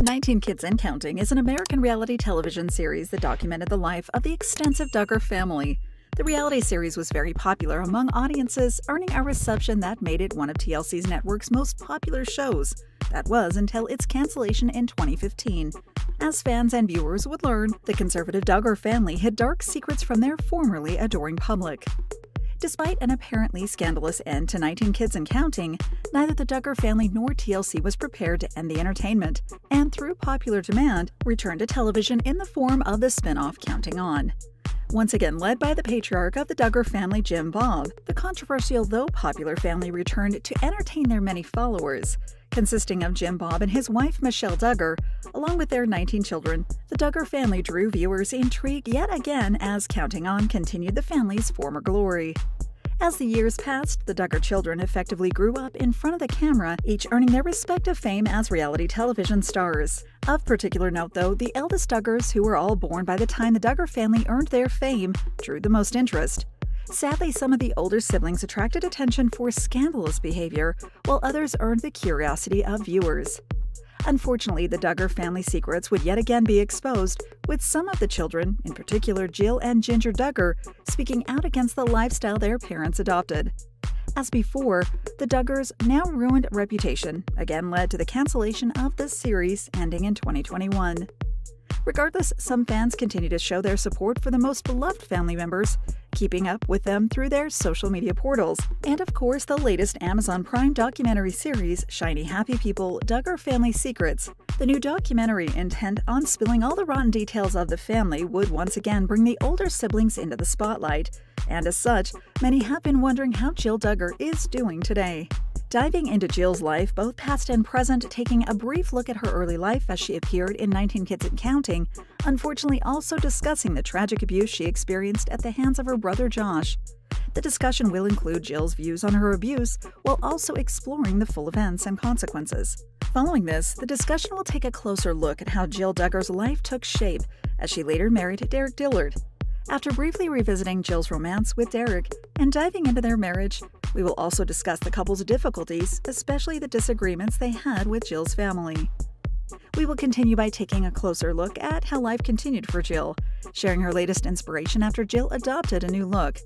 19 Kids and Counting is an American reality television series that documented the life of the extensive Duggar family. The reality series was very popular among audiences, earning a reception that made it one of TLC's network's most popular shows. That was until its cancellation in 2015. As fans and viewers would learn, the conservative Duggar family hid dark secrets from their formerly adoring public. Despite an apparently scandalous end to 19 Kids and Counting, neither the Duggar family nor TLC was prepared to end the entertainment, and through popular demand, returned to television in the form of the spin-off Counting On. Once again led by the patriarch of the Duggar family, Jim Bob, the controversial though popular family returned to entertain their many followers. Consisting of Jim Bob and his wife Michelle Duggar, along with their 19 children, the Duggar family drew viewers' intrigue yet again as Counting On continued the family's former glory. As the years passed, the Duggar children effectively grew up in front of the camera, each earning their respective fame as reality television stars. Of particular note, though, the eldest Duggars, who were all born by the time the Duggar family earned their fame, drew the most interest. Sadly, some of the older siblings attracted attention for scandalous behavior, while others earned the curiosity of viewers. Unfortunately, the Duggar family secrets would yet again be exposed, with some of the children, in particular Jill and Ginger Duggar, speaking out against the lifestyle their parents adopted. As before, the Duggars' now ruined reputation again led to the cancellation of the series, ending in 2021. Regardless, some fans continue to show their support for the most beloved family members, keeping up with them through their social media portals. And of course, the latest Amazon Prime documentary series, Shiny Happy People: Duggar Family Secrets. The new documentary, intent on spilling all the rotten details of the family, would once again bring the older siblings into the spotlight. And as such, many have been wondering how Jill Duggar is doing today. Diving into Jill's life, both past and present, taking a brief look at her early life as she appeared in 19 Kids and Counting, unfortunately also discussing the tragic abuse she experienced at the hands of her brother Josh. The discussion will include Jill's views on her abuse, while also exploring the full events and consequences. Following this, the discussion will take a closer look at how Jill Duggar's life took shape as she later married Derick Dillard. After briefly revisiting Jill's romance with Derick and diving into their marriage, we will also discuss the couple's difficulties, especially the disagreements they had with Jill's family. We will continue by taking a closer look at how life continued for Jill, sharing her latest inspiration after Jill adopted a new look.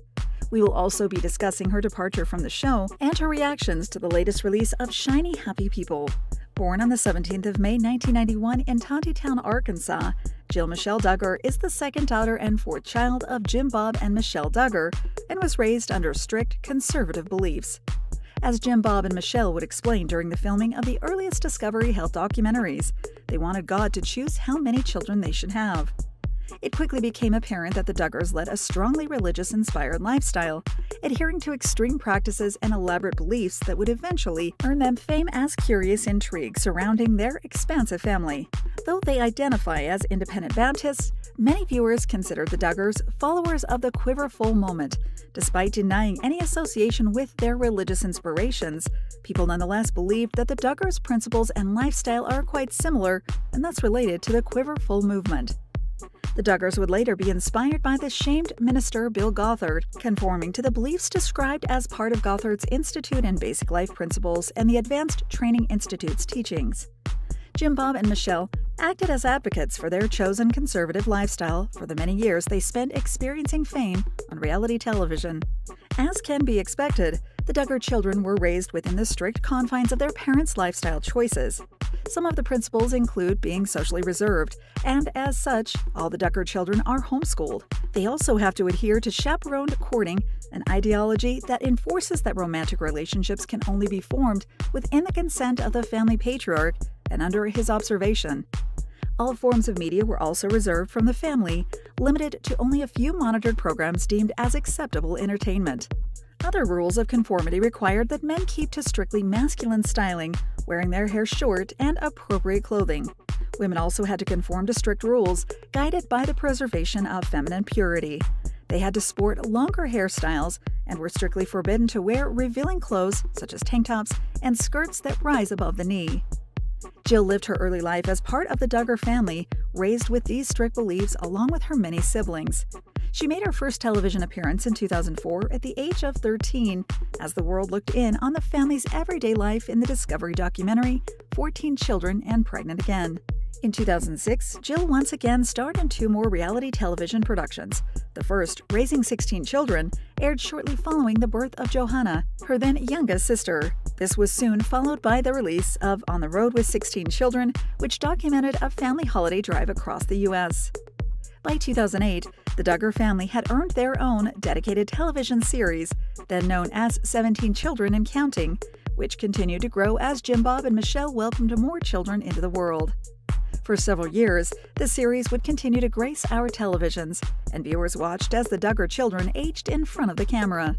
We will also be discussing her departure from the show and her reactions to the latest release of Shiny Happy People. Born on the 17th of May 1991 in Tontitown, Arkansas, Jill Michelle Duggar is the second daughter and fourth child of Jim Bob and Michelle Duggar, and was raised under strict conservative beliefs. As Jim Bob and Michelle would explain during the filming of the earliest Discovery Health documentaries, they wanted God to choose how many children they should have. It quickly became apparent that the Duggars led a strongly religious-inspired lifestyle, adhering to extreme practices and elaborate beliefs that would eventually earn them fame as curious intrigue surrounding their expansive family. Though they identify as independent Baptists, many viewers consider the Duggars followers of the quiverful moment. Despite denying any association with their religious inspirations, people nonetheless believe that the Duggars' principles and lifestyle are quite similar and thus related to the quiverful movement. The Duggars would later be inspired by the shamed minister Bill Gothard, conforming to the beliefs described as part of Gothard's Institute and Basic Life Principles and the Advanced Training Institute's teachings. Jim Bob and Michelle acted as advocates for their chosen conservative lifestyle for the many years they spent experiencing fame on reality television. As can be expected, the Duggar children were raised within the strict confines of their parents' lifestyle choices. Some of the principles include being socially reserved, and as such, all the Duggar children are homeschooled. They also have to adhere to chaperoned courting, an ideology that enforces that romantic relationships can only be formed within the consent of the family patriarch and under his observation. All forms of media were also reserved from the family, limited to only a few monitored programs deemed as acceptable entertainment. Other rules of conformity required that men keep to strictly masculine styling, wearing their hair short, and appropriate clothing. Women also had to conform to strict rules, guided by the preservation of feminine purity. They had to sport longer hairstyles and were strictly forbidden to wear revealing clothes such as tank tops and skirts that rise above the knee. Jill lived her early life as part of the Duggar family, raised with these strict beliefs along with her many siblings. She made her first television appearance in 2004 at the age of 13, as the world looked in on the family's everyday life in the Discovery documentary 14 Children and Pregnant Again. In 2006, Jill once again starred in 2 more reality television productions. The first, Raising 16 Children, aired shortly following the birth of Johanna, her then youngest sister. This was soon followed by the release of On the Road with 16 Children, which documented a family holiday drive across the U.S. By 2008, the Duggar family had earned their own dedicated television series, then known as 17 Children and Counting, which continued to grow as Jim Bob and Michelle welcomed more children into the world. For several years, the series would continue to grace our televisions, and viewers watched as the Duggar children aged in front of the camera.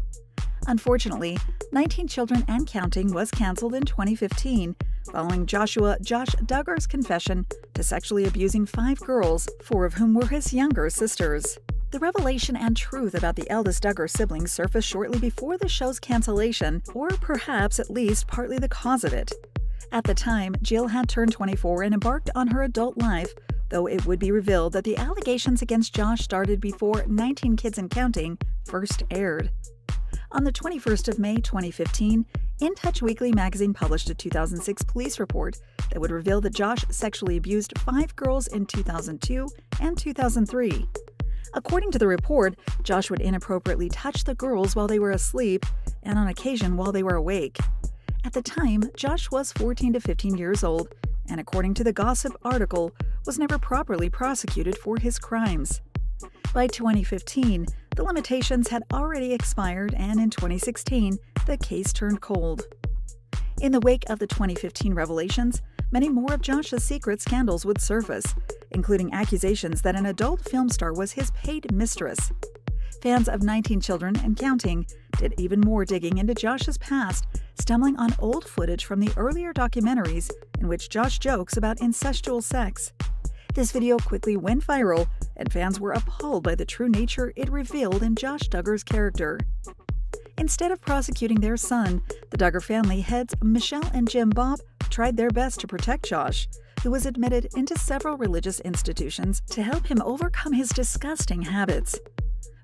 Unfortunately, 19 Children and Counting was canceled in 2015, following Josh Duggar's confession to sexually abusing 5 girls, 4 of whom were his younger sisters. The revelation and truth about the eldest Duggar siblings surfaced shortly before the show's cancellation, or perhaps at least partly the cause of it. At the time, Jill had turned 24 and embarked on her adult life, though it would be revealed that the allegations against Josh started before 19 Kids and Counting first aired. On the 21st of May 2015, In Touch Weekly magazine published a 2006 police report that would reveal that Josh sexually abused 5 girls in 2002 and 2003. According to the report, Josh would inappropriately touch the girls while they were asleep and on occasion while they were awake. At the time, Josh was 14 to 15 years old, and according to the Gossip article, was never properly prosecuted for his crimes. By 2015, the limitations had already expired, and in 2016, the case turned cold. In the wake of the 2015 revelations, many more of Josh's secret scandals would surface, including accusations that an adult film star was his paid mistress. Fans of 19 Children and Counting did even more digging into Josh's past, stumbling on old footage from the earlier documentaries in which Josh jokes about incestual sex. This video quickly went viral, and fans were appalled by the true nature it revealed in Josh Duggar's character. Instead of prosecuting their son, the Duggar family heads Michelle and Jim Bob tried their best to protect Josh, who was admitted into several religious institutions to help him overcome his disgusting habits.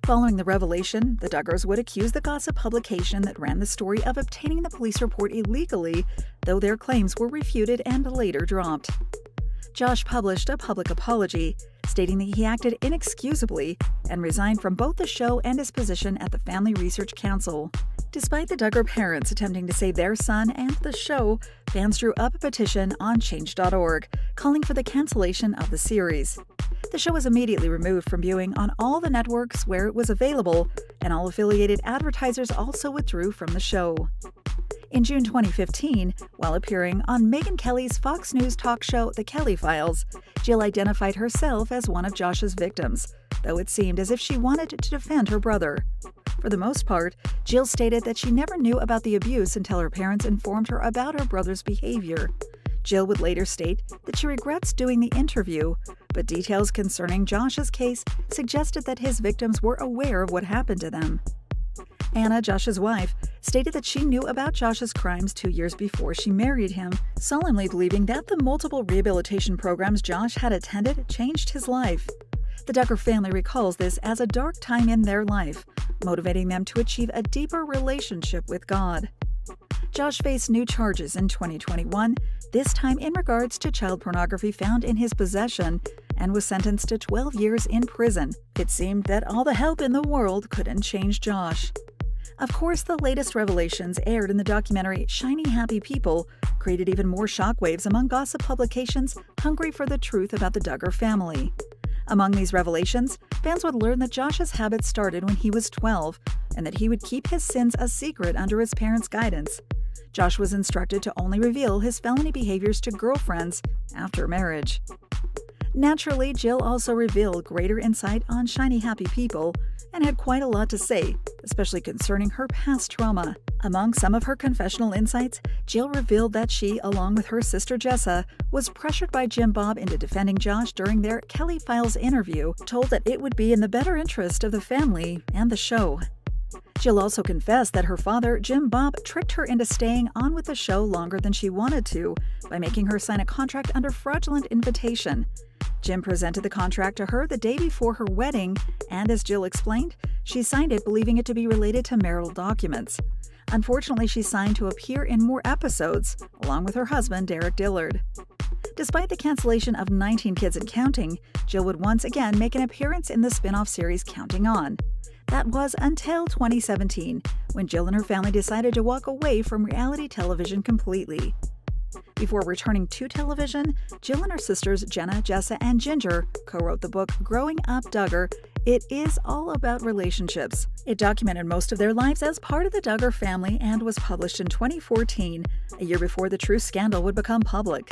Following the revelation, the Duggars would accuse the Gossip publication that ran the story of obtaining the police report illegally, though their claims were refuted and later dropped. Josh published a public apology, stating that he acted inexcusably and resigned from both the show and his position at the Family Research Council. Despite the Duggar parents attempting to save their son and the show, fans drew up a petition on change.org, calling for the cancellation of the series. The show was immediately removed from viewing on all the networks where it was available, and all affiliated advertisers also withdrew from the show. In June 2015, while appearing on Megyn Kelly's Fox News talk show The Kelly Files, Jill identified herself as one of Josh's victims, though it seemed as if she wanted to defend her brother. For the most part, Jill stated that she never knew about the abuse until her parents informed her about her brother's behavior. Jill would later state that she regrets doing the interview, but details concerning Josh's case suggested that his victims were aware of what happened to them. Anna, Josh's wife, stated that she knew about Josh's crimes 2 years before she married him, solemnly believing that the multiple rehabilitation programs Josh had attended changed his life. The Duggar family recalls this as a dark time in their life, motivating them to achieve a deeper relationship with God. Josh faced new charges in 2021, this time in regards to child pornography found in his possession, and was sentenced to 12 years in prison. It seemed that all the help in the world couldn't change Josh. Of course, the latest revelations aired in the documentary Shiny Happy People created even more shockwaves among Gossip publications hungry for the truth about the Duggar family. Among these revelations, fans would learn that Josh's habits started when he was 12 and that he would keep his sins a secret under his parents' guidance. Josh was instructed to only reveal his felony behaviors to girlfriends after marriage. Naturally, Jill also revealed greater insight on Shiny Happy People and had quite a lot to say, especially concerning her past trauma. Among some of her confessional insights, Jill revealed that she, along with her sister Jessa, was pressured by Jim Bob into defending Josh during their Kelly Files interview, told that it would be in the better interest of the family and the show. Jill also confessed that her father, Jim Bob, tricked her into staying on with the show longer than she wanted to by making her sign a contract under fraudulent invitation. Jim presented the contract to her the day before her wedding, and as Jill explained, she signed it believing it to be related to marital documents. Unfortunately, she signed to appear in more episodes, along with her husband, Derick Dillard. Despite the cancellation of 19 Kids and Counting, Jill would once again make an appearance in the spin-off series Counting On. That was until 2017, when Jill and her family decided to walk away from reality television completely. Before returning to television, Jill and her sisters Jenna, Jessa, and Ginger co-wrote the book Growing Up Duggar. It is all about relationships. It documented most of their lives as part of the Duggar family and was published in 2014, a year before the true scandal would become public.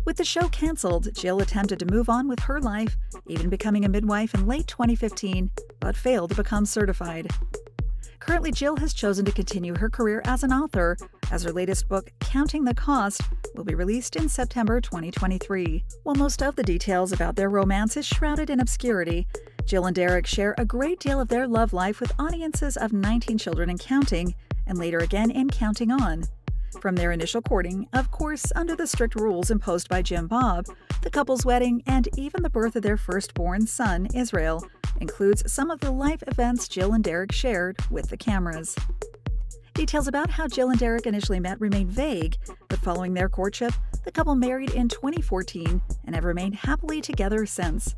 With the show canceled, Jill attempted to move on with her life, even becoming a midwife in late 2015, but failed to become certified. Currently, Jill has chosen to continue her career as an author, as her latest book, Counting the Cost, will be released in September 2023. While most of the details about their romance is shrouded in obscurity, Jill and Derick share a great deal of their love life with audiences of 19 Children and Counting, and later again in Counting On. From their initial courting, of course under the strict rules imposed by Jim Bob, the couple's wedding, and even the birth of their firstborn son, Israel, includes some of the life events Jill and Derick shared with the cameras. Details about how Jill and Derick initially met remain vague, but following their courtship, the couple married in 2014 and have remained happily together since.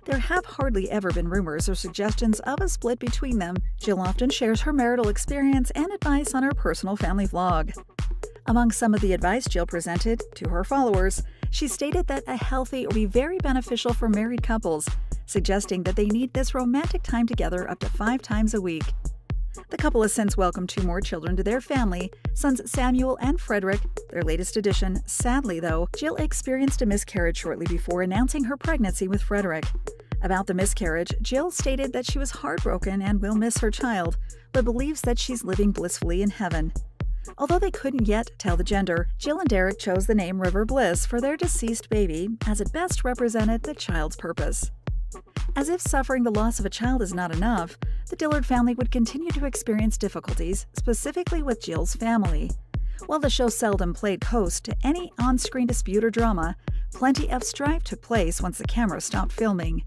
There have hardly ever been rumors or suggestions of a split between them. Jill often shares her marital experience and advice on her personal family vlog. Among some of the advice Jill presented to her followers, she stated that a healthy would be very beneficial for married couples, suggesting that they need this romantic time together up to 5 times a week. The couple has since welcomed 2 more children to their family, sons Samuel and Frederick, their latest addition. Sadly, though, Jill experienced a miscarriage shortly before announcing her pregnancy with Frederick. About the miscarriage, Jill stated that she was heartbroken and will miss her child, but believes that she's living blissfully in heaven. Although they couldn't yet tell the gender, Jill and Derick chose the name River Bliss for their deceased baby, as it best represented the child's purpose. As if suffering the loss of a child is not enough, the Dillard family would continue to experience difficulties, specifically with Jill's family. While the show seldom played host to any on-screen dispute or drama, plenty of strife took place once the camera stopped filming.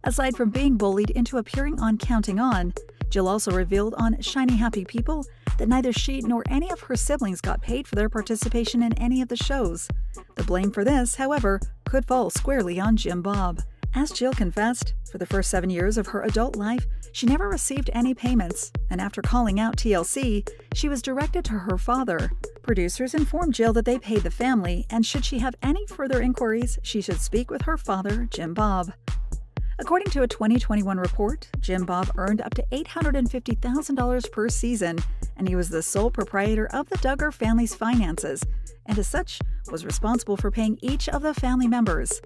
Aside from being bullied into appearing on Counting On, Jill also revealed on Shiny Happy People that neither she nor any of her siblings got paid for their participation in any of the shows. The blame for this, however, could fall squarely on Jim Bob. As Jill confessed, for the first 7 years of her adult life, she never received any payments, and after calling out TLC, she was directed to her father. Producers informed Jill that they paid the family, and should she have any further inquiries, she should speak with her father, Jim Bob. According to a 2021 report, Jim Bob earned up to $850,000 per season, and he was the sole proprietor of the Duggar family's finances, and as such, was responsible for paying each of the family members.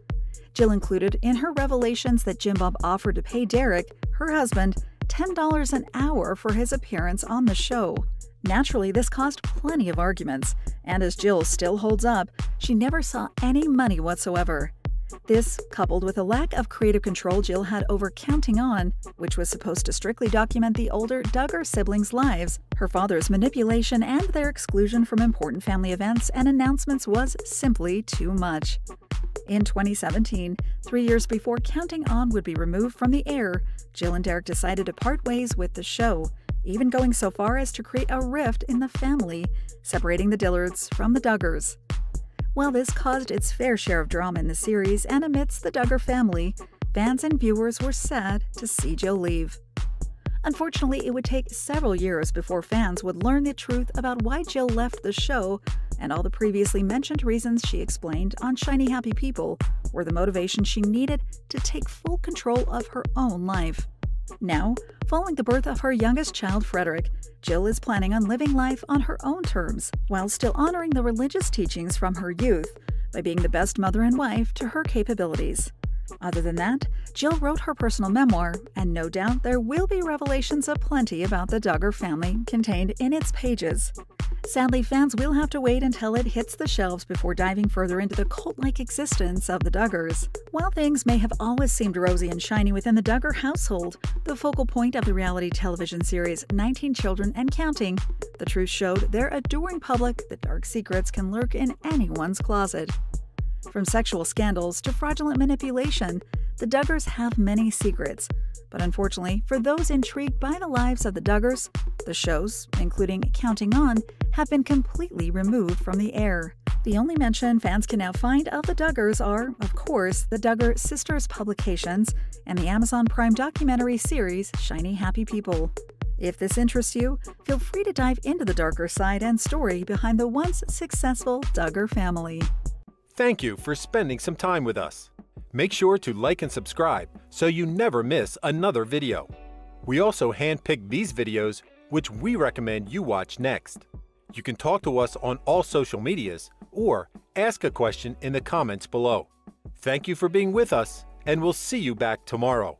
Jill included in her revelations that Jim Bob offered to pay Derick, her husband, $10 an hour for his appearance on the show. Naturally, this caused plenty of arguments, and as Jill still holds up, she never saw any money whatsoever. This, coupled with a lack of creative control Jill had over Counting On, which was supposed to strictly document the older Duggar siblings' lives, her father's manipulation and their exclusion from important family events and announcements was simply too much. In 2017, 3 years before Counting On would be removed from the air, Jill and Derick decided to part ways with the show, even going so far as to create a rift in the family, separating the Dillards from the Duggars. While this caused its fair share of drama in the series and amidst the Duggar family, fans and viewers were sad to see Jill leave. Unfortunately, it would take several years before fans would learn the truth about why Jill left the show, and all the previously mentioned reasons she explained on Shiny Happy People were the motivation she needed to take full control of her own life. Now, following the birth of her youngest child, Frederick, Jill is planning on living life on her own terms, while still honoring the religious teachings from her youth by being the best mother and wife to her capabilities. Other than that, Jill wrote her personal memoir, and no doubt there will be revelations aplenty about the Duggar family contained in its pages. Sadly, fans will have to wait until it hits the shelves before diving further into the cult-like existence of the Duggars. While things may have always seemed rosy and shiny within the Duggar household, the focal point of the reality television series 19 Children and Counting, the truth showed their adoring public that dark secrets can lurk in anyone's closet. From sexual scandals to fraudulent manipulation, the Duggars have many secrets. But unfortunately, for those intrigued by the lives of the Duggars, the shows, including Counting On, have been completely removed from the air. The only mention fans can now find of the Duggars are, of course, the Duggar Sisters publications and the Amazon Prime documentary series Shiny Happy People. If this interests you, feel free to dive into the darker side and story behind the once successful Duggar family. Thank you for spending some time with us. Make sure to like and subscribe so you never miss another video. We also handpick these videos which we recommend you watch next. You can talk to us on all social medias or ask a question in the comments below. Thank you for being with us, and we'll see you back tomorrow.